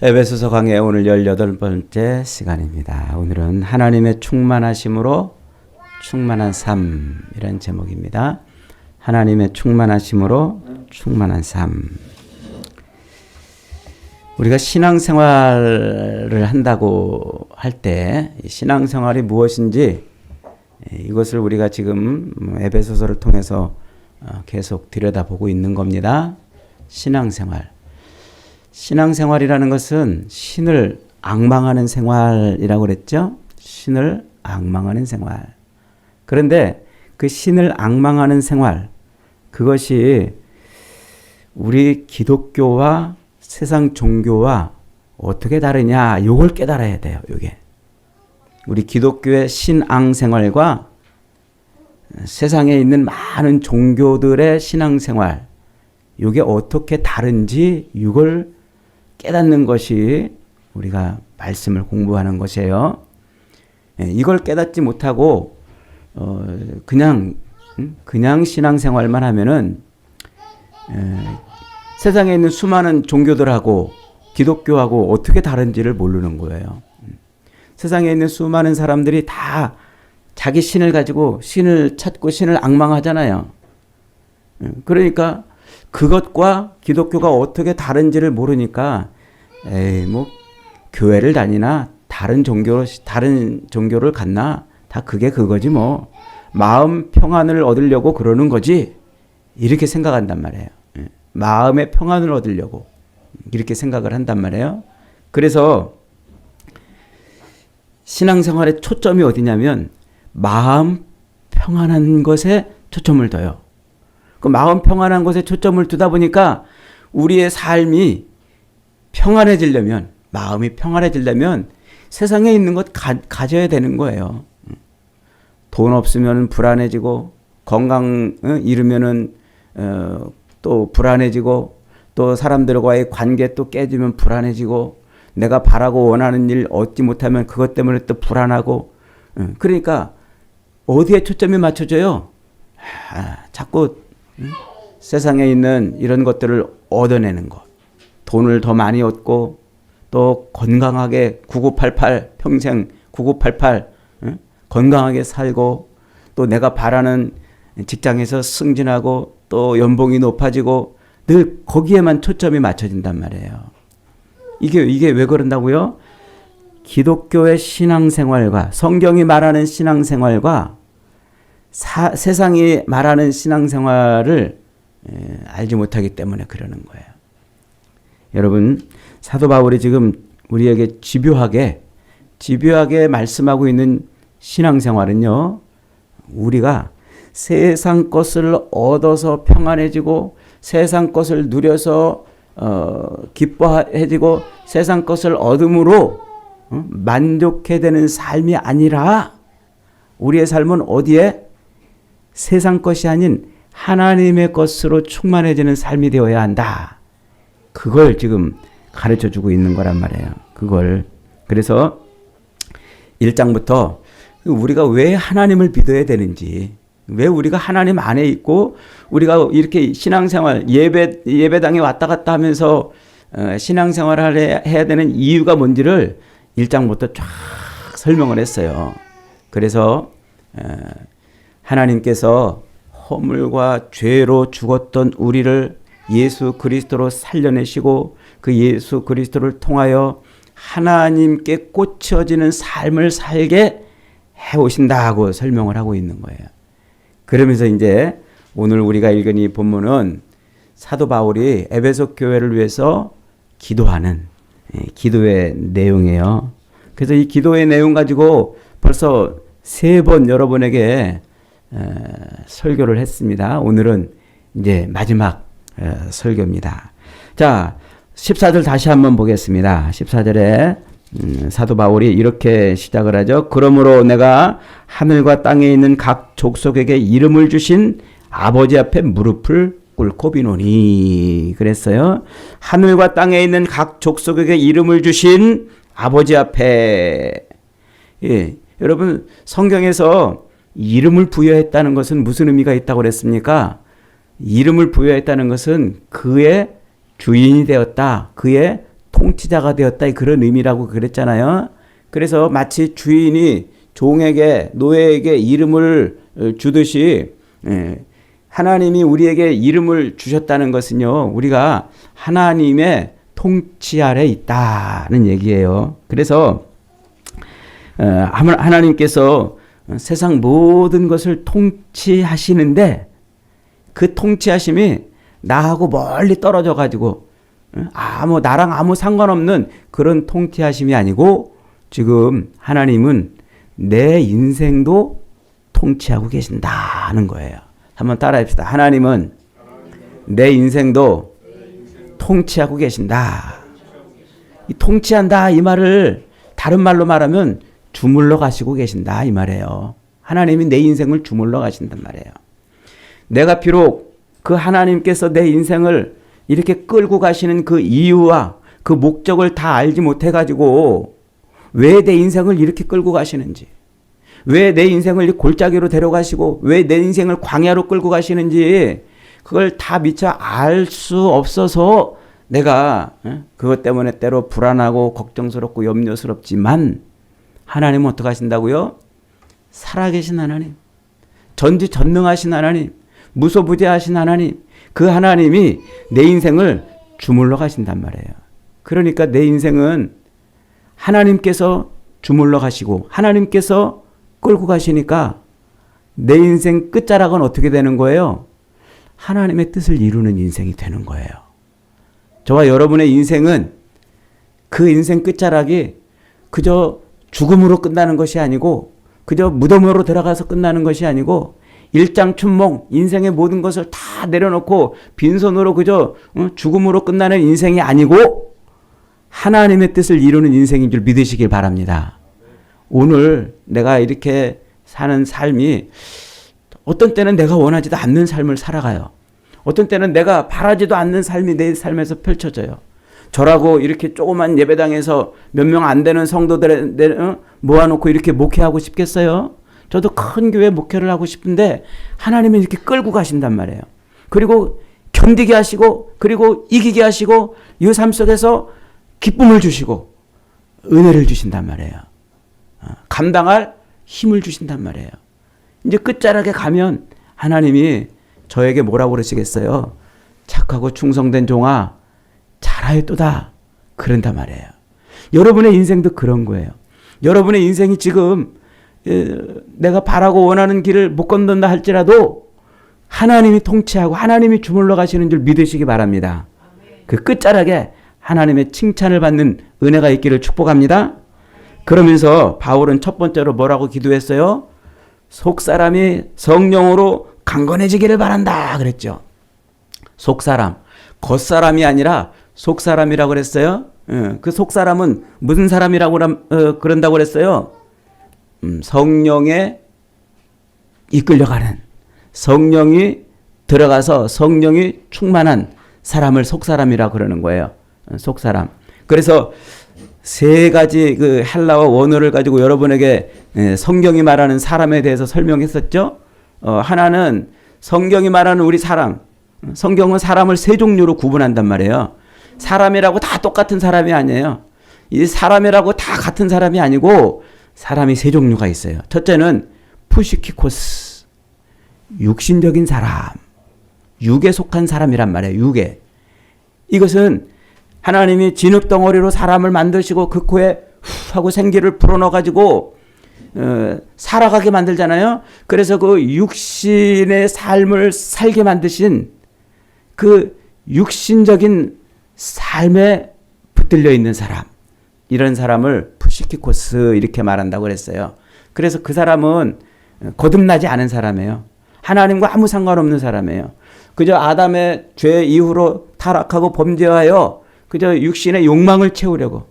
에베소서 강의 오늘 18번째 시간입니다. 오늘은 하나님의 충만하심으로 충만한 삶이란 제목입니다. 하나님의 충만하심으로 충만한 삶. 우리가 신앙생활을 한다고 할 때 신앙생활이 무엇인지 이것을 우리가 지금 에베소서를 통해서 계속 들여다보고 있는 겁니다. 신앙생활. 신앙생활이라는 것은 신을 앙망하는 생활이라고 그랬죠? 신을 앙망하는 생활. 그런데 그 신을 앙망하는 생활, 그것이 우리 기독교와 세상 종교와 어떻게 다르냐, 요걸 깨달아야 돼요, 요게. 우리 기독교의 신앙 생활과 세상에 있는 많은 종교들의 신앙 생활, 요게 어떻게 다른지 이걸 깨닫는 것이 우리가 말씀을 공부하는 것이에요. 이걸 깨닫지 못하고 그냥 신앙생활만 하면은 세상에 있는 수많은 종교들하고 기독교하고 어떻게 다른지를 모르는 거예요. 세상에 있는 수많은 사람들이 다 자기 신을 가지고 신을 찾고 신을 앙망하잖아요. 그러니까 그것과 기독교가 어떻게 다른지를 모르니까 뭐 교회를 다니나 다른 종교를 갖나 다 그게 그거지 뭐 마음 평안을 얻으려고 그러는 거지 이렇게 생각한단 말이에요. 마음의 평안을 얻으려고 이렇게 생각을 한단 말이에요. 그래서 신앙생활의 초점이 어디냐면 마음 평안한 것에 초점을 둬요. 그 마음 평안한 것에 초점을 두다 보니까 우리의 삶이 평안해지려면, 마음이 평안해지려면 세상에 있는 것 가져야 되는 거예요. 돈 없으면 불안해지고, 건강 잃으면은 또 불안해지고, 또 사람들과의 관계 또 깨지면 불안해지고, 내가 바라고 원하는 일 얻지 못하면 그것 때문에 또 불안하고, 그러니까 어디에 초점이 맞춰져요? 자꾸 세상에 있는 이런 것들을 얻어내는 것. 돈을 더 많이 얻고 또 건강하게 9988 평생 9988 건강하게 살고 또 내가 바라는 직장에서 승진하고 또 연봉이 높아지고 늘 거기에만 초점이 맞춰진단 말이에요. 이게 왜 그런다고요? 기독교의 신앙생활과 성경이 말하는 신앙생활과 세상이 말하는 신앙생활을 알지 못하기 때문에 그러는 거예요. 여러분, 사도 바울이 지금 우리에게 집요하게 말씀하고 있는 신앙생활은요, 우리가 세상 것을 얻어서 평안해지고 세상 것을 누려서 기뻐해지고 세상 것을 얻음으로 만족해야 되는 삶이 아니라 우리의 삶은 어디에? 세상 것이 아닌 하나님의 것으로 충만해지는 삶이 되어야 한다. 그걸 지금 가르쳐주고 있는 거란 말이에요. 그걸. 그래서 1장부터 우리가 왜 하나님을 믿어야 되는지, 왜 우리가 하나님 안에 있고 우리가 이렇게 신앙생활 예배당에 왔다 갔다 하면서 신앙생활을 해야 되는 이유가 뭔지를 1장부터 쫙 설명을 했어요. 그래서 하나님께서 허물과 죄로 죽었던 우리를 예수 그리스도로 살려내시고 그 예수 그리스도를 통하여 하나님께 꽂혀지는 삶을 살게 해오신다고 설명을 하고 있는 거예요. 그러면서 이제 오늘 우리가 읽은 이 본문은 사도 바울이 에베소 교회를 위해서 기도하는 기도의 내용이에요. 그래서 이 기도의 내용 가지고 벌써 3번 여러분에게 설교를 했습니다. 오늘은 이제 마지막 설교입니다. 자, 14절 다시 한번 보겠습니다. 14절에 사도 바울이 이렇게 시작을 하죠. 그러므로 내가 하늘과 땅에 있는 각 족속에게 이름을 주신 아버지 앞에 무릎을 꿇고 비노니 그랬어요. 하늘과 땅에 있는 각 족속에게 이름을 주신 아버지 앞에. 예, 여러분 성경에서 이름을 부여했다는 것은 무슨 의미가 있다고 그랬습니까? 이름을 부여했다는 것은 그의 주인이 되었다. 그의 통치자가 되었다 그런 의미라고 그랬잖아요. 그래서 마치 주인이 종에게 노예에게 이름을 주듯이 하나님이 우리에게 이름을 주셨다는 것은요, 우리가 하나님의 통치 아래 있다는 얘기예요. 그래서 하나님께서 세상 모든 것을 통치하시는데 그 통치하심이 나하고 멀리 떨어져 가지고 나랑 아무 상관없는 그런 통치하심이 아니고 지금 하나님은 내 인생도 통치하고 계신다는 거예요. 한번 따라합시다. 하나님은 내 인생도 통치하고 계신다. 이 통치한다 이 말을 다른 말로 말하면 주물러 가시고 계신다 이 말이에요. 하나님이 내 인생을 주물러 가신단 말이에요. 내가 비록 그 하나님께서 내 인생을 이렇게 끌고 가시는 그 이유와 그 목적을 다 알지 못해가지고 왜 내 인생을 이렇게 끌고 가시는지, 왜 내 인생을 골짜기로 데려가시고 왜 내 인생을 광야로 끌고 가시는지 그걸 다 미처 알 수 없어서 내가 그것 때문에 때로 불안하고 걱정스럽고 염려스럽지만 하나님은 어떻게 하신다고요? 살아계신 하나님, 전지전능하신 하나님, 무소부재하신 하나님, 그 하나님이 내 인생을 주물러 가신단 말이에요. 그러니까 내 인생은 하나님께서 주물러 가시고 하나님께서 끌고 가시니까 내 인생 끝자락은 어떻게 되는 거예요? 하나님의 뜻을 이루는 인생이 되는 거예요. 저와 여러분의 인생은 그 인생 끝자락이 그저 죽음으로 끝나는 것이 아니고 그저 무덤으로 들어가서 끝나는 것이 아니고 일장춘몽 인생의 모든 것을 다 내려놓고 빈손으로 그저 죽음으로 끝나는 인생이 아니고 하나님의 뜻을 이루는 인생인 줄 믿으시길 바랍니다. 오늘 내가 이렇게 사는 삶이 어떤 때는 내가 원하지도 않는 삶을 살아가요. 어떤 때는 내가 바라지도 않는 삶이 내 삶에서 펼쳐져요. 저라고 이렇게 조그만 예배당에서 몇 명 안 되는 성도들 모아놓고 이렇게 목회하고 싶겠어요? 저도 큰 교회 목회를 하고 싶은데 하나님이 이렇게 끌고 가신단 말이에요. 그리고 견디게 하시고 그리고 이기게 하시고 이 삶 속에서 기쁨을 주시고 은혜를 주신단 말이에요. 감당할 힘을 주신단 말이에요. 이제 끝자락에 가면 하나님이 저에게 뭐라고 그러시겠어요? 착하고 충성된 종아 잘하였도다 그런단 말이에요. 여러분의 인생도 그런 거예요. 여러분의 인생이 지금 내가 바라고 원하는 길을 못 건넌다 할지라도 하나님이 통치하고 하나님이 주물러 가시는 줄 믿으시기 바랍니다. 그 끝자락에 하나님의 칭찬을 받는 은혜가 있기를 축복합니다. 그러면서 바울은 첫 번째로 뭐라고 기도했어요? 속사람이 성령으로 강건해지기를 바란다 그랬죠. 속사람, 겉사람이 아니라 속사람이라고 그랬어요. 그 속사람은 무슨 사람이라고 그런다고 그랬어요? 성령에 이끌려가는, 성령이 들어가서 성령이 충만한 사람을 속사람이라고 그러는 거예요. 속사람. 그래서 세 가지 그 헬라어 원어를 가지고 여러분에게 성경이 말하는 사람에 대해서 설명했었죠. 하나는 성경이 말하는 우리 사람. 성경은 사람을 세 종류로 구분한단 말이에요. 사람이라고 다 똑같은 사람이 아니에요. 이 사람이라고 다 같은 사람이 아니고 사람이 세 종류가 있어요. 첫째는 푸시키코스, 육신적인 사람, 육에 속한 사람이란 말이에요. 육에. 이것은 하나님이 진흙덩어리로 사람을 만드시고 그 코에 후 하고 생기를 불어넣어가지고 살아가게 만들잖아요. 그래서 그 육신의 삶을 살게 만드신 그 육신적인 삶에 붙들려 있는 사람, 이런 사람을 푸시키코스 이렇게 말한다고 그랬어요. 그래서 그 사람은 거듭나지 않은 사람이에요. 하나님과 아무 상관없는 사람이에요. 그저 아담의 죄 이후로 타락하고 범죄하여 그저 육신의 욕망을 채우려고,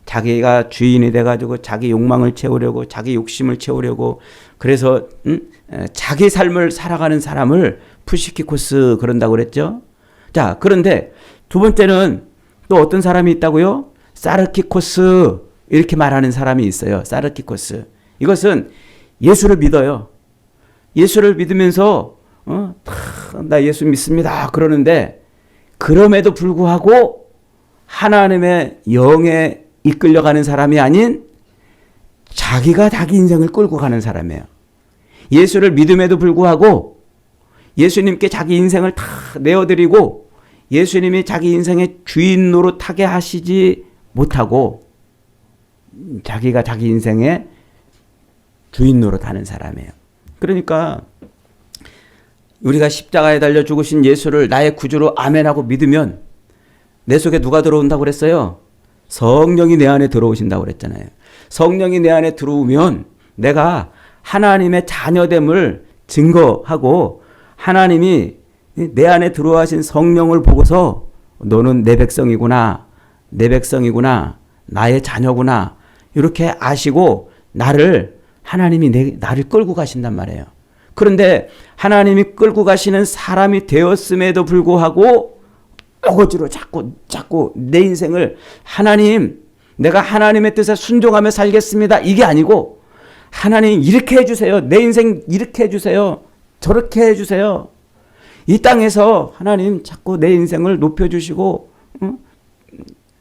자기가 주인이 돼가지고 자기 욕망을 채우려고, 자기 욕심을 채우려고, 그래서 자기 삶을 살아가는 사람을 푸시키코스 그런다고 그랬죠. 자, 그런데 두 번째는 또 어떤 사람이 있다고요? 사르키코스 이렇게 말하는 사람이 있어요. 사르키코스. 이것은 예수를 믿어요. 예수를 믿으면서 나 예수 믿습니다 그러는데 그럼에도 불구하고 하나님의 영에 이끌려가는 사람이 아닌 자기가 자기 인생을 끌고 가는 사람이에요. 예수를 믿음에도 불구하고 예수님께 자기 인생을 다 내어드리고 예수님이 자기 인생의 주인 노릇하게 하시지 못하고 자기가 자기 인생의 주인 노릇하는 사람이에요. 그러니까 우리가 십자가에 달려 죽으신 예수를 나의 구주로 아멘하고 믿으면 내 속에 누가 들어온다고 그랬어요? 성령이 내 안에 들어오신다고 그랬잖아요. 성령이 내 안에 들어오면 내가 하나님의 자녀됨을 증거하고 하나님이 내 안에 들어와신 성령을 보고서 너는 내 백성이구나, 내 백성이구나, 나의 자녀구나 이렇게 아시고 하나님이 나를 끌고 가신단 말이에요. 그런데 하나님이 끌고 가시는 사람이 되었음에도 불구하고 어거지로 자꾸 내 인생을 내가 하나님의 뜻에 순종하며 살겠습니다. 이게 아니고 하나님 이렇게 해주세요. 내 인생 이렇게 해주세요. 저렇게 해주세요. 이 땅에서 하나님 자꾸 내 인생을 높여주시고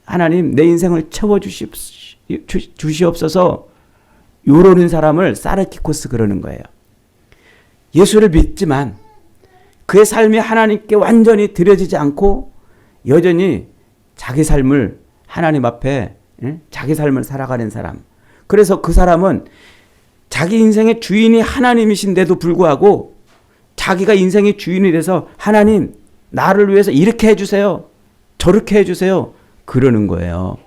하나님 내 인생을 채워주시옵소서. 요러는 사람을 사르키코스 그러는 거예요. 예수를 믿지만 그의 삶이 하나님께 완전히 드려지지 않고 여전히 자기 삶을 하나님 앞에 자기 삶을 살아가는 사람. 그래서 그 사람은 자기 인생의 주인이 하나님이신데도 불구하고 자기가 인생의 주인이 돼서 하나님 나를 위해서 이렇게 해주세요. 저렇게 해주세요. 그러는 거예요.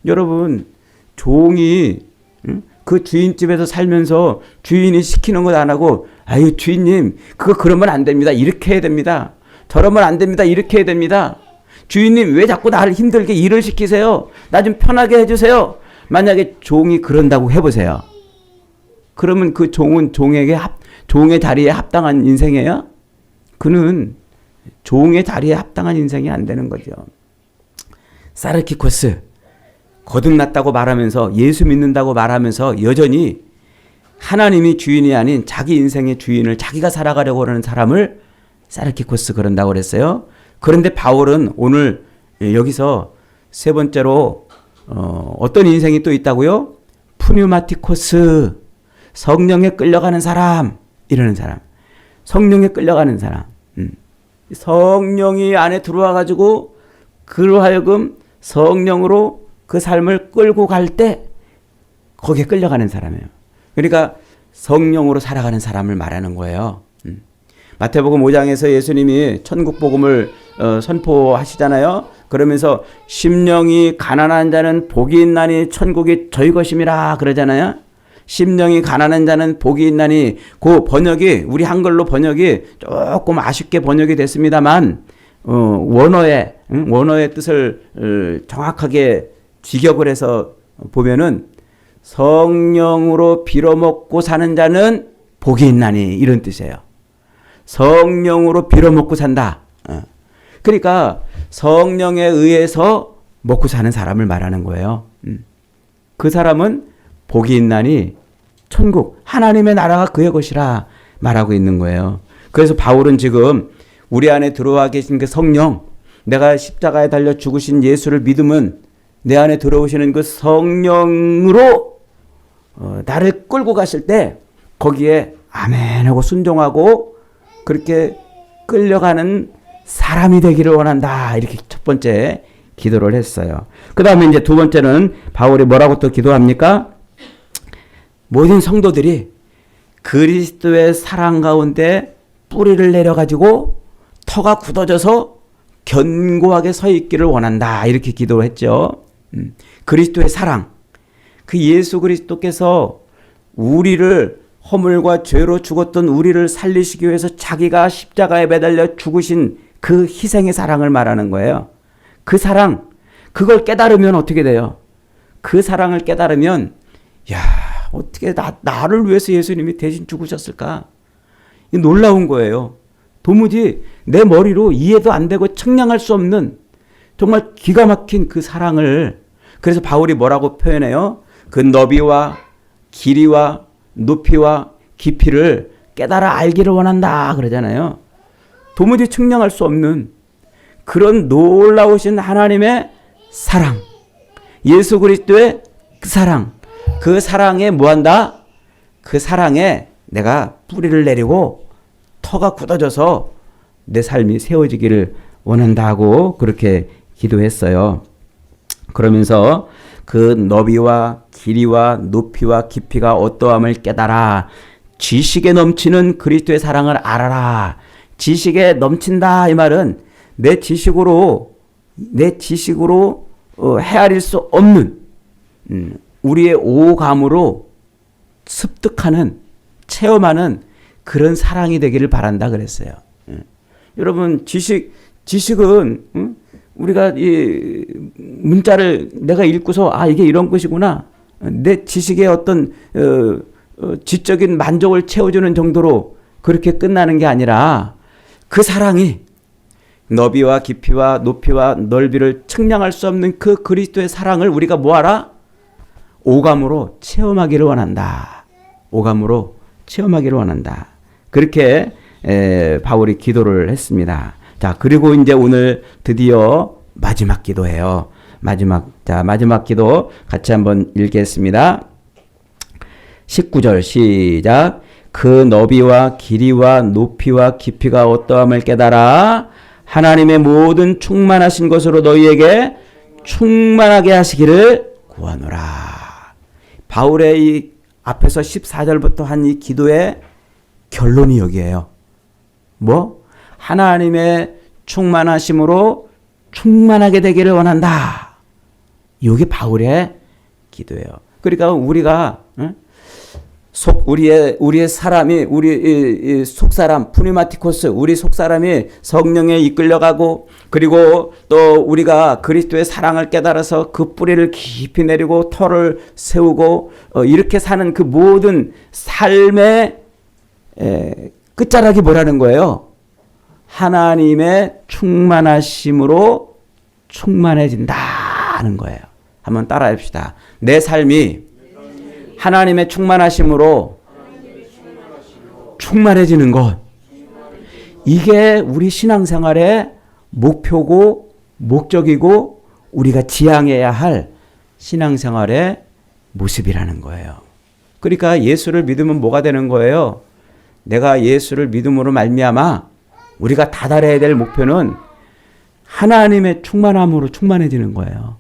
여러분 종이 그 주인집에서 살면서 주인이 시키는 것 안 하고 아유 주인님 그거 그러면 안 됩니다. 이렇게 해야 됩니다. 저러면 안 됩니다. 이렇게 해야 됩니다. 주인님 왜 자꾸 나를 힘들게 일을 시키세요? 나 좀 편하게 해주세요. 만약에 종이 그런다고 해보세요. 그러면 그 종은 종의 자리에 합당한 인생이에요? 그는 종의 자리에 합당한 인생이 안 되는 거죠. 사르키코스 거듭났다고 말하면서 예수 믿는다고 말하면서 여전히 하나님이 주인이 아닌 자기 인생의 주인을 자기가 살아가려고 하는 사람을 사르키코스 그런다고 그랬어요. 그런데 바울은 오늘 여기서 세 번째로 어떤 인생이 또 있다고요? 푸뉴마티코스 성령에 끌려가는 사람 이러는 사람. 성령에 끌려가는 사람. 성령이 안에 들어와 가지고 그로 하여금 성령으로 그 삶을 끌고 갈 때 거기에 끌려가는 사람이에요. 그러니까 성령으로 살아가는 사람을 말하는 거예요. 마태복음 5장에서 예수님이 천국 복음을 선포하시잖아요. 그러면서 심령이 가난한 자는 복이 있나니 천국이 저희 것임이라 그러잖아요. 심령이 가난한 자는 복이 있나니 그 번역이 우리 한글로 번역이 조금 아쉽게 번역이 됐습니다만 원어의 뜻을 정확하게 직역을 해서 보면은 성령으로 빌어먹고 사는 자는 복이 있나니 이런 뜻이에요. 성령으로 빌어먹고 산다. 그러니까 성령에 의해서 먹고 사는 사람을 말하는 거예요. 그 사람은 복이 있나니 천국 하나님의 나라가 그의 것이라 말하고 있는 거예요. 그래서 바울은 지금 우리 안에 들어와 계신 그 성령, 내가 십자가에 달려 죽으신 예수를 믿으면 내 안에 들어오시는 그 성령으로 나를 끌고 가실 때 거기에 아멘하고 순종하고 그렇게 끌려가는 사람이 되기를 원한다. 이렇게 첫 번째 기도를 했어요. 그 다음에 이제 두 번째는 바울이 뭐라고 또 기도합니까? 모든 성도들이 그리스도의 사랑 가운데 뿌리를 내려가지고 터가 굳어져서 견고하게 서 있기를 원한다. 이렇게 기도를 했죠. 그리스도의 사랑. 그 예수 그리스도께서 우리를 허물과 죄로 죽었던 우리를 살리시기 위해서 자기가 십자가에 매달려 죽으신 그 희생의 사랑을 말하는 거예요. 그 사랑, 그걸 깨달으면 어떻게 돼요? 그 사랑을 깨달으면 어떻게 나를 위해서 예수님이 대신 죽으셨을까? 놀라운 거예요. 도무지 내 머리로 이해도 안 되고 측량할 수 없는 정말 기가 막힌 그 사랑을, 그래서 바울이 뭐라고 표현해요? 그 너비와 길이와 높이와 깊이를 깨달아 알기를 원한다 그러잖아요. 도무지 측량할 수 없는 그런 놀라우신 하나님의 사랑. 예수 그리스도의 그 사랑. 그 사랑에 뭐한다? 그 사랑에 내가 뿌리를 내리고 터가 굳어져서 내 삶이 세워지기를 원한다고 그렇게 기도했어요. 그러면서 그 너비와 길이와 높이와 깊이가 어떠함을 깨달아 지식에 넘치는 그리스도의 사랑을 알아라. 지식에 넘친다 이 말은 내 지식으로 헤아릴 수 없는 우리의 오감으로 습득하는 체험하는 그런 사랑이 되기를 바란다 그랬어요. 여러분 지식은 우리가 이 문자를 내가 읽고서 이게 이런 것이구나. 내 지식의 어떤 지적인 만족을 채워주는 정도로 그렇게 끝나는 게 아니라 그 사랑이 너비와 깊이와 높이와 넓이를 측량할 수 없는 그 그리스도의 사랑을 우리가 뭐하라? 오감으로 체험하기를 원한다. 오감으로 체험하기를 원한다. 그렇게 바울이 기도를 했습니다. 자, 그리고 이제 오늘 드디어 마지막 기도예요. 마지막 기도 같이 한번 읽겠습니다. 19절 시작. 그 너비와 길이와 높이와 깊이가 어떠함을 깨달아 하나님의 모든 충만하신 것으로 너희에게 충만하게 하시기를 구하노라. 바울의 이 앞에서 14절부터 한 이 기도의 결론이 여기에요. 뭐? 하나님의 충만하심으로 충만하게 되기를 원한다. 이게 바울의 기도예요. 그러니까 우리가 우리의 사람이 우리 속사람 푸니마티코스 우리 속사람이 성령에 이끌려가고 그리고 또 우리가 그리스도의 사랑을 깨달아서 그 뿌리를 깊이 내리고 터를 세우고 이렇게 사는 그 모든 삶의 끝자락이 뭐라는 거예요? 하나님의 충만하심으로 충만해진다는 거예요. 한번 따라해 봅시다. 내 삶이 하나님의 충만하심으로 충만해지는 것. 이게 우리 신앙생활의 목표고 목적이고 우리가 지향해야 할 신앙생활의 모습이라는 거예요. 그러니까 예수를 믿으면 뭐가 되는 거예요? 내가 예수를 믿음으로 말미암아 우리가 다달아야 될 목표는 하나님의 충만함으로 충만해지는 거예요.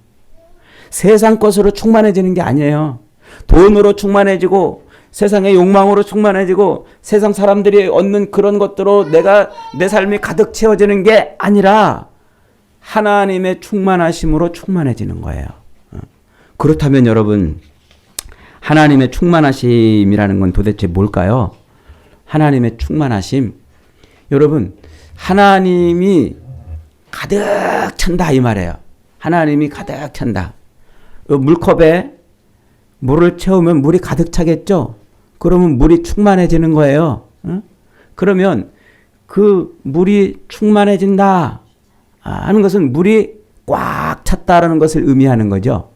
세상 것으로 충만해지는 게 아니에요. 돈으로 충만해지고 세상의 욕망으로 충만해지고 세상 사람들이 얻는 그런 것들로 내 삶이 가득 채워지는 게 아니라 하나님의 충만하심으로 충만해지는 거예요. 그렇다면 여러분 하나님의 충만하심이라는 건 도대체 뭘까요? 하나님의 충만하심. 여러분 하나님이 가득 찬다 이 말이에요. 하나님이 가득 찬다. 물컵에 물을 채우면 물이 가득 차겠죠? 그러면 물이 충만해지는 거예요. 그러면 그 물이 충만해진다 하는 것은 물이 꽉 찼다라는 것을 의미하는 거죠.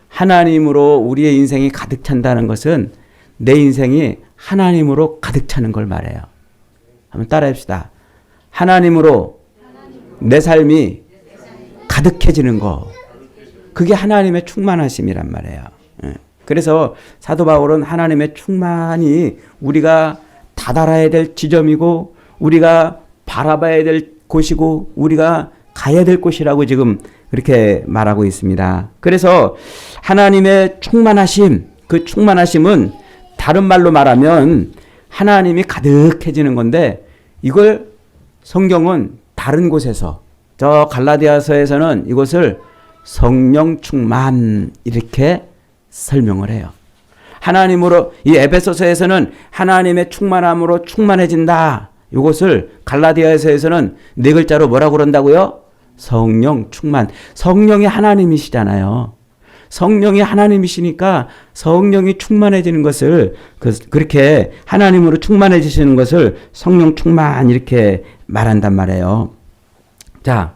하나님으로 우리의 인생이 가득 찬다는 것은 내 인생이 하나님으로 가득 차는 걸 말해요. 한번 따라해 봅시다. 하나님으로 내 삶이 가득해지는 거. 그게 하나님의 충만하심이란 말이에요. 그래서 사도 바울은 하나님의 충만이 우리가 다다라야 될 지점이고 우리가 바라봐야 될 곳이고 우리가 가야 될 곳이라고 지금 그렇게 말하고 있습니다. 그래서 하나님의 충만하심, 그 충만하심은 다른 말로 말하면 하나님이 가득해지는 건데 이걸 성경은 다른 곳에서 저 갈라디아서에서는 이것을 성령 충만 이렇게 설명을 해요. 하나님으로 이 에베소서에서는 하나님의 충만함으로 충만해진다. 이것을 갈라디아서에서는 네 글자로 뭐라고 그런다고요? 성령 충만. 성령이 하나님이시잖아요. 성령이 하나님이시니까 성령이 충만해지는 것을 그렇게 하나님으로 충만해지시는 것을 성령 충만 이렇게 말한단 말이에요. 자,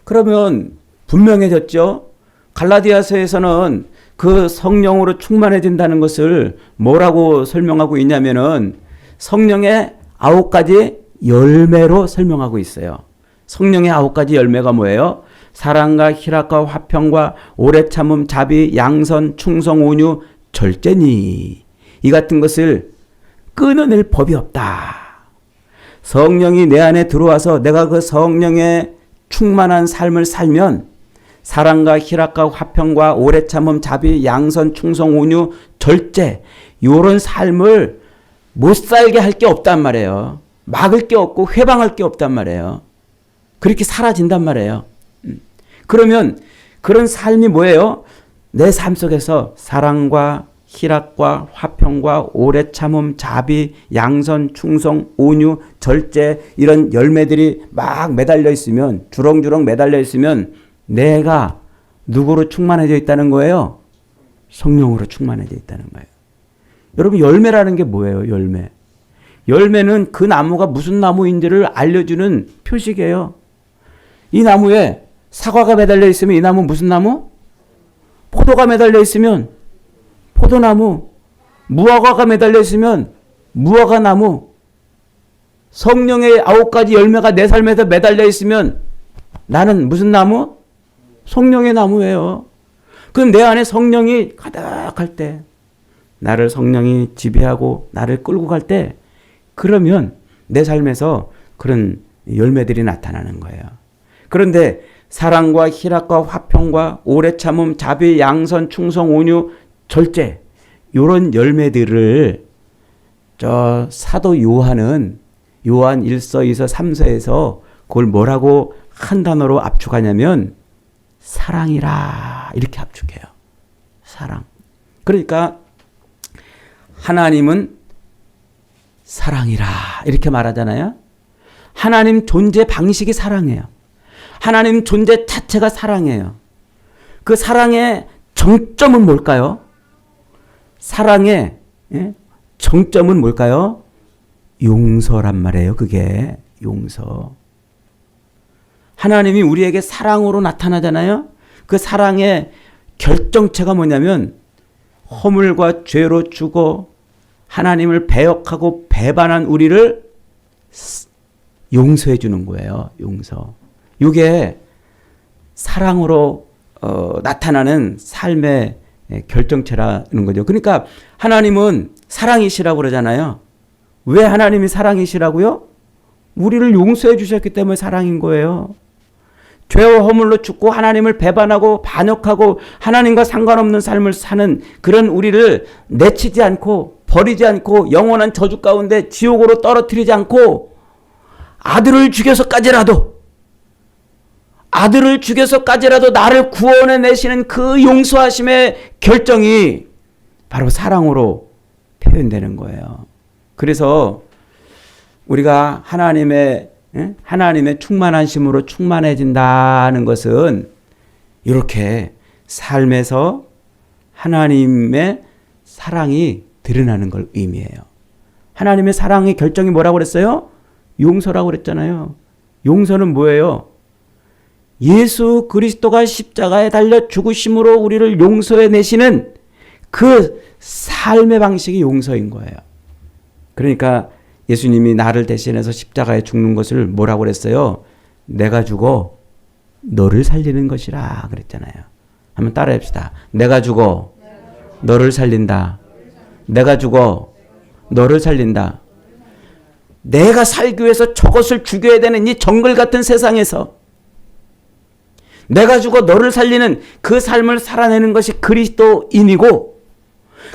그러면 분명해졌죠? 갈라디아서에서는 그 성령으로 충만해진다는 것을 뭐라고 설명하고 있냐면은 성령의 9가지 열매로 설명하고 있어요. 성령의 9가지 열매가 뭐예요? 사랑과 희락과 화평과 오래 참음 자비 양선 충성 온유 절제니 이 같은 것을 끊어낼 법이 없다. 성령이 내 안에 들어와서 내가 그 성령의 충만한 삶을 살면 사랑과 희락과 화평과 오래 참음 자비 양선 충성 온유 절제 이런 삶을 못 살게 할 게 없단 말이에요. 막을 게 없고 회방할 게 없단 말이에요. 그렇게 사라진단 말이에요. 그러면 그런 삶이 뭐예요? 내 삶 속에서 사랑과 희락과 화평과 오래 참음 자비 양선 충성 온유 절제 이런 열매들이 막 매달려 있으면 주렁주렁 매달려 있으면 내가 누구로 충만해져 있다는 거예요? 성령으로 충만해져 있다는 거예요. 여러분 열매라는 게 뭐예요? 열매. 열매는 그 나무가 무슨 나무인지를 알려주는 표식이에요. 이 나무에 사과가 매달려 있으면 이 나무 무슨 나무? 포도가 매달려 있으면 포도나무. 무화과가 매달려 있으면 무화과나무. 성령의 9가지 열매가 내 삶에서 매달려 있으면 나는 무슨 나무? 성령의 나무예요. 그럼 내 안에 성령이 가득할 때 나를 성령이 지배하고 나를 끌고 갈 때 그러면 내 삶에서 그런 열매들이 나타나는 거예요. 그런데 사랑과 희락과 화평과 오래 참음 자비 양선 충성 온유 절제 이런 열매들을 저 사도 요한은 요한 1서 2서 3서에서 그걸 뭐라고 한 단어로 압축하냐면 사랑이라 이렇게 압축해요. 사랑. 그러니까 하나님은 사랑이라 이렇게 말하잖아요. 하나님 존재 방식이 사랑이에요. 하나님 존재 자체가 사랑이에요. 그 사랑의 정점은 뭘까요? 사랑의 정점은 뭘까요? 용서란 말이에요. 그게 용서. 하나님이 우리에게 사랑으로 나타나잖아요. 그 사랑의 결정체가 뭐냐면 허물과 죄로 죽어 하나님을 배역하고 배반한 우리를 용서해 주는 거예요. 용서. 이게 사랑으로 나타나는 삶의 결정체라는 거죠. 그러니까 하나님은 사랑이시라고 그러잖아요. 왜 하나님이 사랑이시라고요? 우리를 용서해 주셨기 때문에 사랑인 거예요. 죄와 허물로 죽고 하나님을 배반하고 반역하고 하나님과 상관없는 삶을 사는 그런 우리를 내치지 않고 버리지 않고 영원한 저주 가운데 지옥으로 떨어뜨리지 않고 아들을 죽여서까지라도 나를 구원해 내시는 그 용서하심의 결정이 바로 사랑으로 표현되는 거예요. 그래서 우리가 하나님의 충만하심으로 충만해진다는 것은 이렇게 삶에서 하나님의 사랑이 드러나는 걸 의미해요. 하나님의 사랑의 결정이 뭐라고 그랬어요? 용서라고 그랬잖아요. 용서는 뭐예요? 예수 그리스도가 십자가에 달려 죽으심으로 우리를 용서해 내시는 그 삶의 방식이 용서인 거예요. 그러니까 예수님이 나를 대신해서 십자가에 죽는 것을 뭐라고 그랬어요? 내가 죽어 너를 살리는 것이라 그랬잖아요. 한번 따라해 봅시다. 내가 죽어 너를 살린다. 내가 죽어 너를 살린다. 내가 살기 위해서 저것을 죽여야 되는 이 정글 같은 세상에서 내가 죽어 너를 살리는 그 삶을 살아내는 것이 그리스도인이고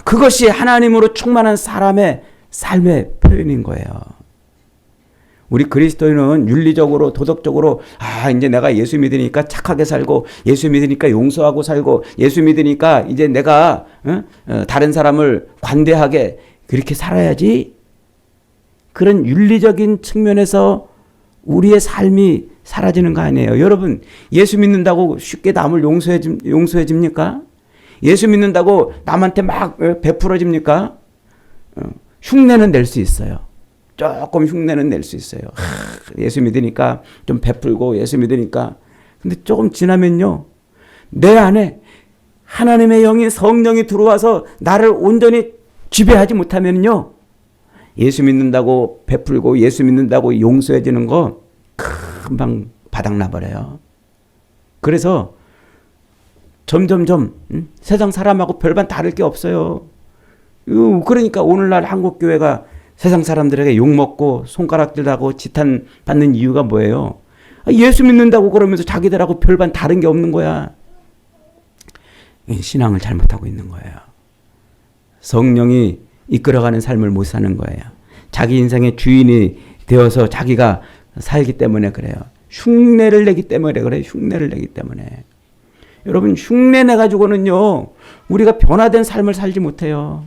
그것이 하나님으로 충만한 사람의 삶의 표현인 거예요. 우리 그리스도인은 윤리적으로 도덕적으로 이제 내가 예수 믿으니까 착하게 살고 예수 믿으니까 용서하고 살고 예수 믿으니까 이제 내가 다른 사람을 관대하게 그렇게 살아야지. 그런 윤리적인 측면에서 우리의 삶이 사라지는 거 아니에요. 여러분 예수 믿는다고 쉽게 남을 용서해 줍니까? 예수 믿는다고 남한테 막 베풀어 줍니까? 흉내는 낼 수 있어요. 조금 흉내는 낼 수 있어요. 예수 믿으니까 좀 베풀고 예수 믿으니까. 근데 조금 지나면요. 내 안에 하나님의 영이 성령이 들어와서 나를 온전히 지배하지 못하면요. 예수 믿는다고 베풀고 예수 믿는다고 용서해 주는 거 금방 바닥나버려요. 그래서 점점점 세상 사람하고 별반 다를 게 없어요. 그러니까 오늘날 한국교회가 세상 사람들에게 욕먹고 손가락질하고 지탄받는 이유가 뭐예요? 예수 믿는다고 그러면서 자기들하고 별반 다른 게 없는 거야. 신앙을 잘못하고 있는 거예요. 성령이 이끌어가는 삶을 못 사는 거예요. 자기 인생의 주인이 되어서 자기가 살기 때문에 그래요. 흉내를 내기 때문에 그래요. 흉내를 내기 때문에. 여러분, 흉내 내가지고는요, 우리가 변화된 삶을 살지 못해요.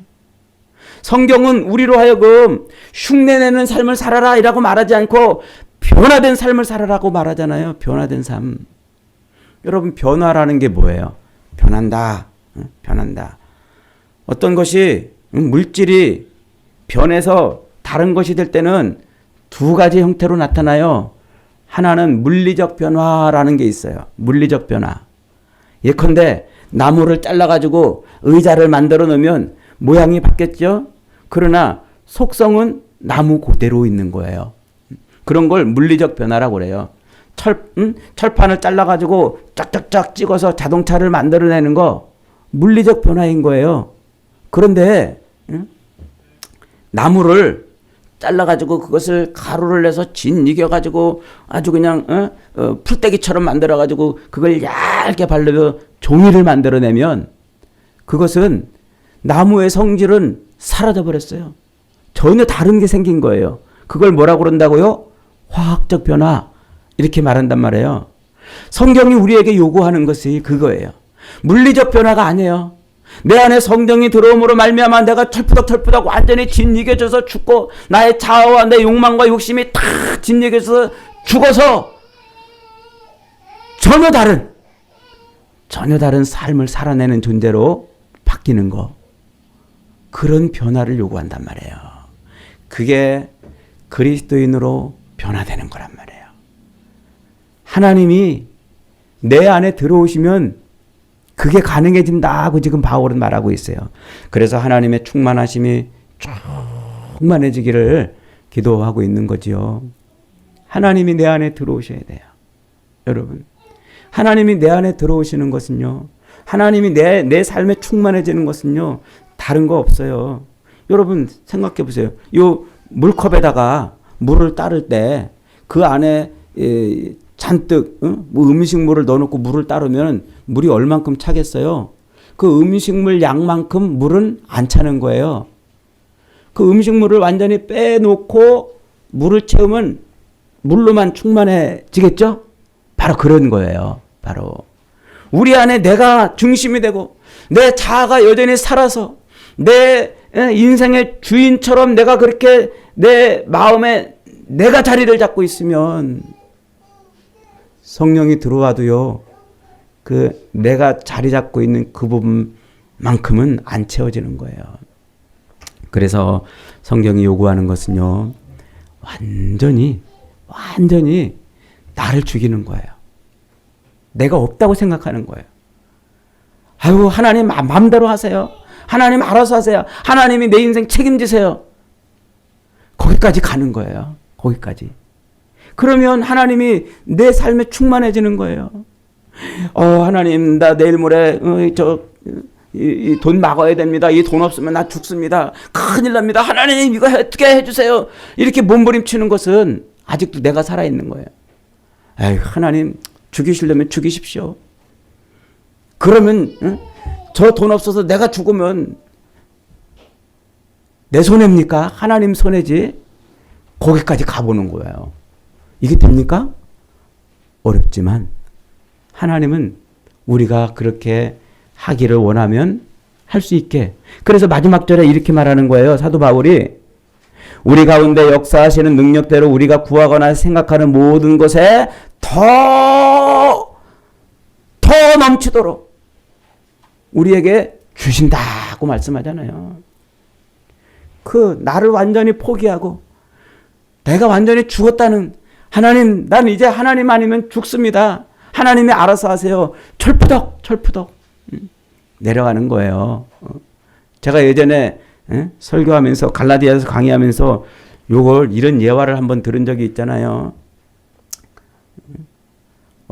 성경은 우리로 하여금 흉내내는 삶을 살아라 이라고 말하지 않고 변화된 삶을 살아라고 말하잖아요. 변화된 삶. 여러분, 변화라는 게 뭐예요? 변한다. 변한다. 어떤 것이 물질이 변해서 다른 것이 될 때는 두 가지 형태로 나타나요. 하나는 물리적 변화라는 게 있어요. 물리적 변화. 예컨대 나무를 잘라가지고 의자를 만들어 놓으면 모양이 바뀌었죠. 그러나 속성은 나무 그대로 있는 거예요. 그런 걸 물리적 변화라고 그래요. 철판을 잘라가지고 쫙쫙쫙 찍어서 자동차를 만들어내는 거 물리적 변화인 거예요. 그런데 나무를 잘라가지고 그것을 가루를 내서 짓이겨가지고 아주 그냥 풀떼기처럼 만들어가지고 그걸 얇게 바르며 종이를 만들어내면 그것은 나무의 성질은 사라져버렸어요. 전혀 다른 게 생긴 거예요. 그걸 뭐라고 그런다고요? 화학적 변화. 이렇게 말한단 말이에요. 성경이 우리에게 요구하는 것이 그거예요. 물리적 변화가 아니에요. 내 안에 성령이 들어옴으로 말미암아 내가 털푸덕 완전히 짓이겨져서 죽고 나의 자아와 내 욕망과 욕심이 다 짓이겨져서 죽어서 전혀 다른 삶을 살아내는 존재로 바뀌는 거. 그런 변화를 요구한단 말이에요. 그게 그리스도인으로 변화되는 거란 말이에요. 하나님이 내 안에 들어오시면 그게 가능해진다고 지금 바울은 말하고 있어요. 그래서 하나님의 충만하심이 충만해지기를 기도하고 있는 거지요. 하나님이 내 안에 들어오셔야 돼요. 여러분, 하나님이 내 안에 들어오시는 것은요, 하나님이 내 삶에 충만해지는 것은요, 다른 거 없어요. 여러분 생각해 보세요. 요 물컵에다가 물을 따를 때 그 안에 잔뜩 뭐 음식물을 넣어놓고 물을 따르면 물이 얼만큼 차겠어요? 그 음식물 양만큼 물은 안 차는 거예요. 그 음식물을 완전히 빼놓고 물을 채우면 물로만 충만해지겠죠? 바로 그런 거예요. 바로 우리 안에 내가 중심이 되고 내 자아가 여전히 살아서 내 인생의 주인처럼 내가 그렇게 내 마음에 내가 자리를 잡고 있으면 성령이 들어와도요, 그 내가 자리 잡고 있는 그 부분만큼은 안 채워지는 거예요. 그래서 성경이 요구하는 것은요, 완전히 나를 죽이는 거예요. 내가 없다고 생각하는 거예요. 아유, 하나님 마음대로 하세요. 하나님 알아서 하세요. 하나님이 내 인생 책임지세요. 거기까지 가는 거예요. 거기까지. 그러면 하나님이 내 삶에 충만해지는 거예요. 하나님, 나 내일 모레 이 돈 막아야 됩니다. 이 돈 없으면 나 죽습니다. 큰일 납니다. 하나님, 이거 어떻게 해주세요. 이렇게 몸부림치는 것은 아직도 내가 살아있는 거예요. 에이, 하나님, 죽이시려면 죽이십시오. 그러면 저 돈 없어서 내가 죽으면 내 손해입니까? 하나님 손해지. 거기까지 가보는 거예요. 이게 됩니까? 어렵지만 하나님은 우리가 그렇게 하기를 원하면 할 수 있게. 그래서 마지막 절에 이렇게 말하는 거예요. 사도 바울이 우리 가운데 역사하시는 능력대로 우리가 구하거나 생각하는 모든 것에 더 넘치도록 우리에게 주신다고 말씀하잖아요. 그 나를 완전히 포기하고 내가 완전히 죽었다는 하나님, 난 이제 하나님 아니면 죽습니다. 하나님이 알아서 하세요. 철푸덕 내려가는 거예요. 제가 예전에 설교하면서 갈라디아에서 강의하면서 이런 예화를 한번 들은 적이 있잖아요.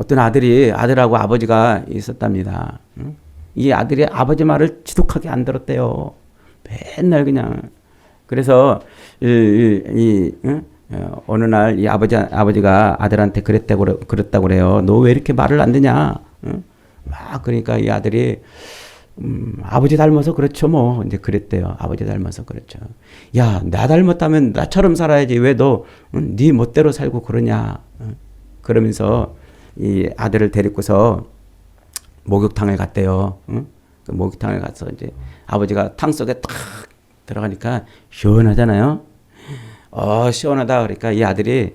어떤 아들하고 아버지가 있었답니다. 이 아들이 아버지 말을 지독하게 안 들었대요. 맨날 그냥. 그래서 어느 날 이 아버지가 아들한테 그랬다고 그래요. 너 왜 이렇게 말을 안 듣냐? 막 그러니까 이 아들이 아버지 닮아서 그렇죠 뭐 이제 그랬대요. 아버지 닮아서 그렇죠. 야, 나 닮았다면 나처럼 살아야지 왜 너 네 멋대로 살고 그러냐? 그러면서 이 아들을 데리고서 목욕탕에 갔대요. 그 목욕탕에 가서 이제 아버지가 탕 속에 딱 들어가니까 시원하잖아요. 시원하다 그러니까 이 아들이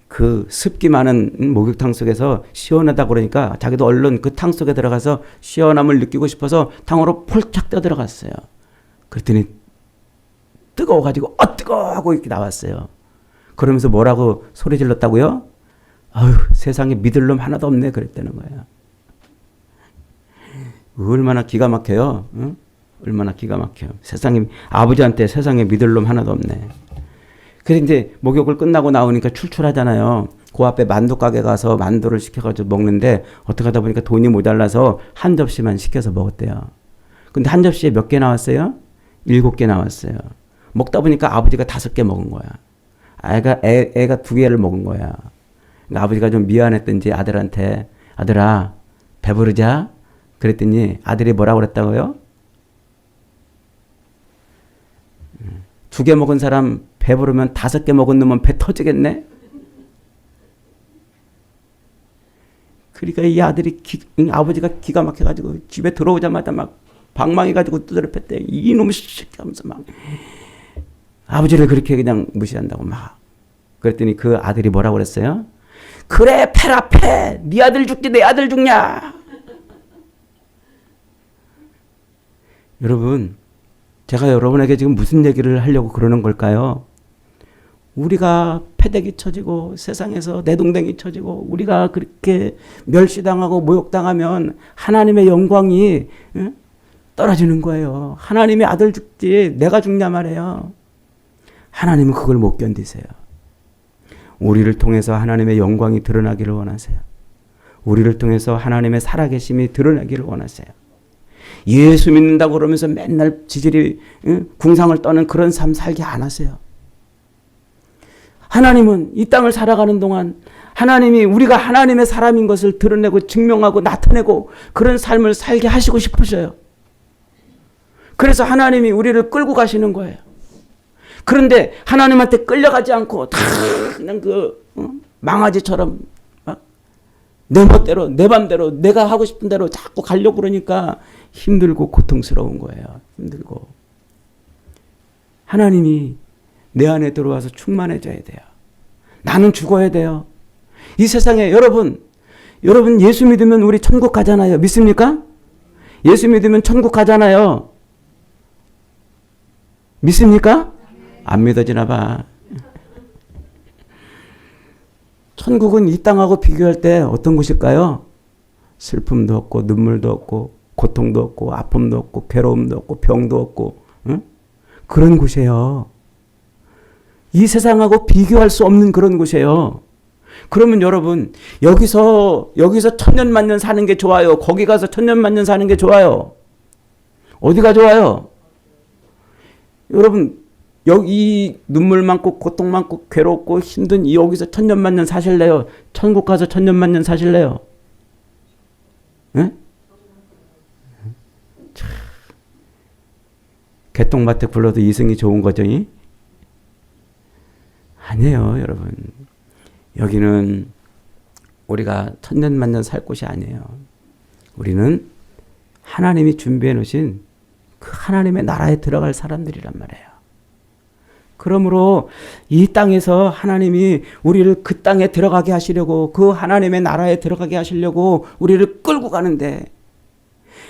그 습기 많은 목욕탕 속에서 시원하다 그러니까 자기도 얼른 그 탕 속에 들어가서 시원함을 느끼고 싶어서 탕으로 폴짝 떠들어갔어요. 그랬더니 뜨거워가지고 뜨거워 하고 이렇게 나왔어요. 그러면서 뭐라고 소리 질렀다고요? 아유, 세상에 믿을 놈 하나도 없네 그랬다는 거예요. 얼마나 기가 막혀요. 응? 얼마나 기가 막혀요. 아버지한테 세상에 믿을 놈 하나도 없네. 그래서 이제 목욕을 끝나고 나오니까 출출하잖아요. 그 앞에 만두 가게 가서 만두를 시켜가지고 먹는데 어떻게 하다 보니까 돈이 모자라서 한 접시만 시켜서 먹었대요. 근데 한 접시에 몇 개 나왔어요? 7개 나왔어요. 먹다 보니까 아버지가 5개 먹은 거야. 애가 2개를 먹은 거야. 그러니까 아버지가 좀 미안했던지 아들한테 아들아 배부르자? 그랬더니 아들이 뭐라고 그랬다고요? 2개 먹은 사람 배부르면 5개 먹은 놈은 배 터지겠네? 그러니까 이 아들이 아버지가 기가 막혀가지고 집에 들어오자마자 막 방망이가지고 두드려 팼대. 이놈의 새끼 하면서 막 아버지를 그렇게 그냥 무시한다고 막. 그랬더니 그 아들이 뭐라고 그랬어요? 그래 패라 패. 네 아들 죽지 내 아들 죽냐. 여러분 제가 여러분에게 지금 무슨 얘기를 하려고 그러는 걸까요? 우리가 패대기 쳐지고 세상에서 내동댕이 쳐지고 우리가 그렇게 멸시당하고 모욕당하면 하나님의 영광이 떨어지는 거예요. 하나님의 아들 죽지 내가 죽냐 말이에요. 하나님은 그걸 못 견디세요. 우리를 통해서 하나님의 영광이 드러나기를 원하세요. 우리를 통해서 하나님의 살아계심이 드러나기를 원하세요. 예수 믿는다고 그러면서 맨날 지질이 궁상을 떠는 그런 삶 살게 안 하세요. 하나님은 이 땅을 살아가는 동안 하나님이 우리가 하나님의 사람인 것을 드러내고 증명하고 나타내고 그런 삶을 살게 하시고 싶으셔요. 그래서 하나님이 우리를 끌고 가시는 거예요. 그런데 하나님한테 끌려가지 않고 다 그냥 망아지처럼 막 내 멋대로 내 맘대로 내가 하고 싶은 대로 자꾸 가려고 그러니까 힘들고 고통스러운 거예요. 힘들고. 하나님이 내 안에 들어와서 충만해져야 돼요. 나는 죽어야 돼요. 이 세상에 여러분 예수 믿으면 우리 천국 가잖아요. 믿습니까? 예수 믿으면 천국 가잖아요. 믿습니까? 안 믿어지나 봐. 천국은 이 땅하고 비교할 때 어떤 곳일까요? 슬픔도 없고 눈물도 없고 고통도 없고 아픔도 없고 괴로움도 없고 병도 없고 그런 곳이에요. 이 세상하고 비교할 수 없는 그런 곳이에요. 그러면 여러분 여기서 천년만년 사는 게 좋아요? 거기 가서 천년만년 사는 게 좋아요? 어디가 좋아요? 여러분 여기 눈물 많고 고통 많고 괴롭고 힘든 여기서 천년만년 사실래요? 천국 가서 천년만년 사실래요? 네? 개똥밭에 굴러도 이승이 좋은 거죠? 아니에요, 여러분. 여기는 우리가 천년만년 살 곳이 아니에요. 우리는 하나님이 준비해 놓으신 그 하나님의 나라에 들어갈 사람들이란 말이에요. 그러므로 이 땅에서 하나님이 우리를 그 땅에 들어가게 하시려고 그 하나님의 나라에 들어가게 하시려고 우리를 끌고 가는데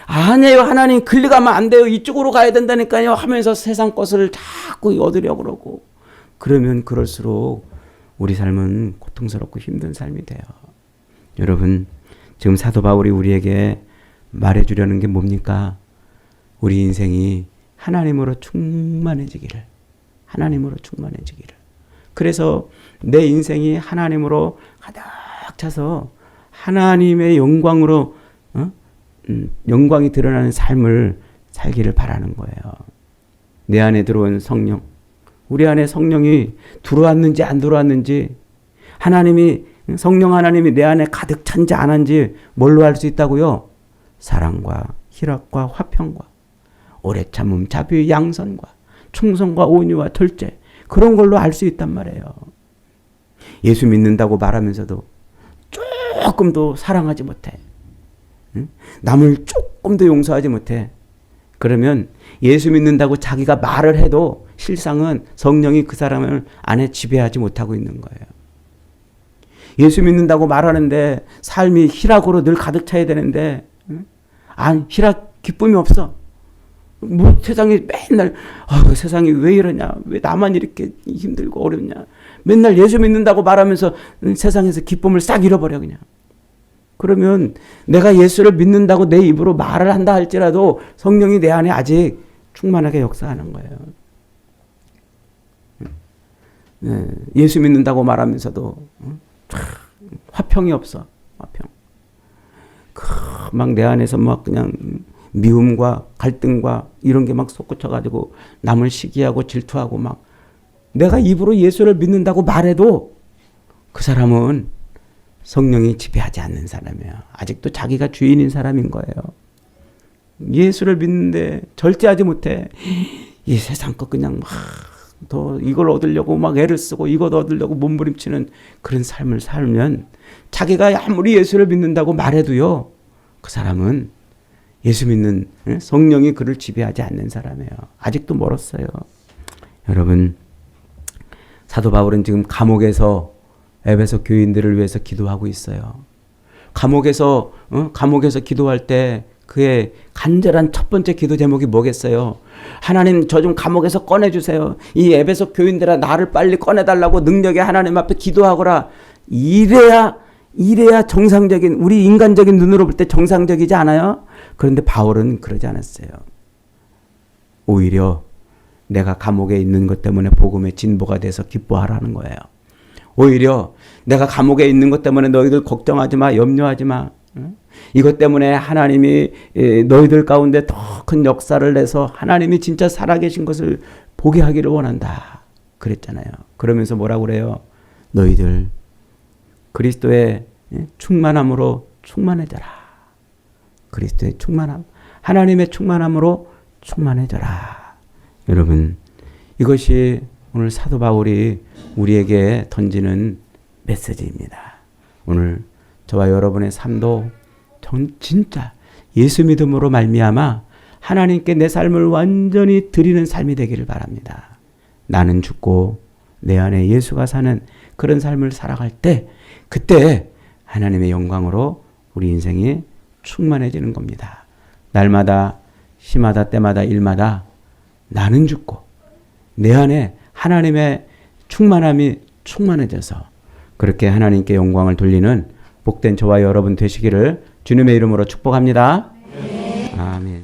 아니에요. 하나님 글리 가면 안 돼요. 이쪽으로 가야 된다니까요 하면서 세상 것을 자꾸 얻으려고 그러고 그러면 그럴수록 우리 삶은 고통스럽고 힘든 삶이 돼요. 여러분 지금 사도 바울이 우리에게 말해주려는 게 뭡니까? 우리 인생이 하나님으로 충만해지기를. 하나님으로 충만해지기를. 그래서 내 인생이 하나님으로 가득 차서 하나님의 영광으로 영광이 드러나는 삶을 살기를 바라는 거예요. 내 안에 들어온 성령, 우리 안에 성령이 들어왔는지 안 들어왔는지, 성령 하나님이 내 안에 가득 찬지 안 한지 뭘로 알 수 있다고요? 사랑과 희락과 화평과 오래 참음, 자비, 양선과 충성과 온유와 절제, 그런 걸로 알 수 있단 말이에요. 예수 믿는다고 말하면서도 조금도 사랑하지 못해. 남을 조금도 용서하지 못해. 그러면 예수 믿는다고 자기가 말을 해도 실상은 성령이 그 사람을 안에 지배하지 못하고 있는 거예요. 예수 믿는다고 말하는데 삶이 희락으로 늘 가득 차야 되는데 희락, 기쁨이 없어. 뭐 세상이 맨날 세상이 왜 이러냐, 왜 나만 이렇게 힘들고 어렵냐, 맨날 예수 믿는다고 말하면서 세상에서 기쁨을 싹 잃어버려. 그냥 그러면 내가 예수를 믿는다고 내 입으로 말을 한다 할지라도 성령이 내 안에 아직 충만하게 역사하는 거예요. 예수 믿는다고 말하면서도 화평이 없어. 화평. 막 내 안에서 막 그냥 미움과 갈등과 이런 게 막 솟구쳐가지고 남을 시기하고 질투하고, 막 내가 입으로 예수를 믿는다고 말해도 그 사람은 성령이 지배하지 않는 사람이에요. 아직도 자기가 주인인 사람인 거예요. 예수를 믿는데 절제하지 못해. 이 세상 거 그냥 막 더 이걸 얻으려고 막 애를 쓰고 이것 얻으려고 몸부림치는 그런 삶을 살면, 자기가 아무리 예수를 믿는다고 말해도요, 그 사람은 예수 믿는 성령이 그를 지배하지 않는 사람이에요. 아직도 멀었어요. 여러분, 사도 바울은 지금 감옥에서 에베소 교인들을 위해서 기도하고 있어요. 감옥에서 기도할 때 그의 간절한 첫 번째 기도 제목이 뭐겠어요? 하나님, 저 좀 감옥에서 꺼내주세요. 이 에베소 교인들아, 나를 빨리 꺼내달라고 능력의 하나님 앞에 기도하거라. 이래야 정상적인, 우리 인간적인 눈으로 볼 때 정상적이지 않아요? 그런데 바울은 그러지 않았어요. 오히려 내가 감옥에 있는 것 때문에 복음의 진보가 돼서 기뻐하라는 거예요. 오히려 내가 감옥에 있는 것 때문에 너희들 걱정하지 마, 염려하지 마. 이것 때문에 하나님이 너희들 가운데 더 큰 역사를 내서 하나님이 진짜 살아계신 것을 보게 하기를 원한다. 그랬잖아요. 그러면서 뭐라고 그래요? 너희들 그리스도의 충만함으로 충만해져라. 그리스도의 충만함, 하나님의 충만함으로 충만해져라. 여러분, 이것이 오늘 사도 바울이 우리에게 던지는 메시지입니다. 오늘 저와 여러분의 삶도 진짜 예수 믿음으로 말미암아 하나님께 내 삶을 완전히 드리는 삶이 되기를 바랍니다. 나는 죽고 내 안에 예수가 사는 그런 삶을 살아갈 때, 그때 하나님의 영광으로 우리 인생이 충만해지는 겁니다. 날마다, 시마다, 때마다, 일마다 나는 죽고 내 안에 하나님의 충만함이 충만해져서 그렇게 하나님께 영광을 돌리는 복된 저와 여러분 되시기를 주님의 이름으로 축복합니다. 아멘.